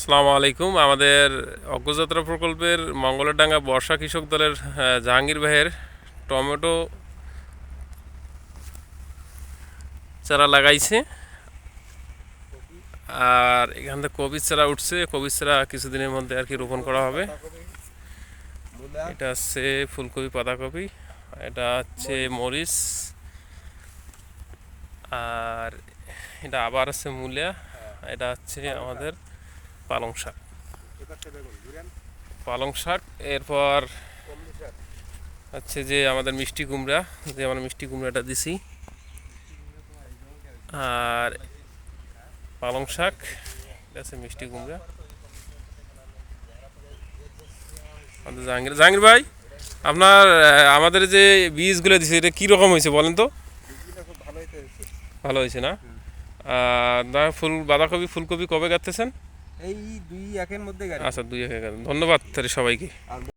আসসালামু আলাইকুম। আমাদের অগ্রযাত্রা প্রকল্পের মঙ্গলডাঙ্গা বর্ষা কৃষক দলের জাহাঙ্গীর ভাইয়ের টমেটো চারা লাগাইছে, আর এখান থেকে কবির চারা উঠছে। কবির চারা কিছুদিনের মধ্যে আর কি রোপণ করা হবে। এটা হচ্ছে ফুলকপি, পাতাকপি, এটা হচ্ছে মরিচ, আর এটা আবার আছে মূলা, এটা হচ্ছে আমাদের পালং শাক। পালং শাক, এরপর হচ্ছে যে আমাদের মিষ্টি কুমড়া, যে আমরা মিষ্টি কুমড়াটা দিছি, আর পালং শাক, এটা আছে মিষ্টি কুমড়া। আমাদের জাহাঙ্গীর ভাই, আপনার আমাদের যে বীজগুলো দিছে এটা কীরকম হয়েছে বলেন তো? ভালো হয়েছে না? না, বাঁধাকপি ফুলকপি কবে গাঁথতেছেন? এই 2-1 এর মধ্যে। আচ্ছা, 2-1 ধন্যবাদ সবাইকে।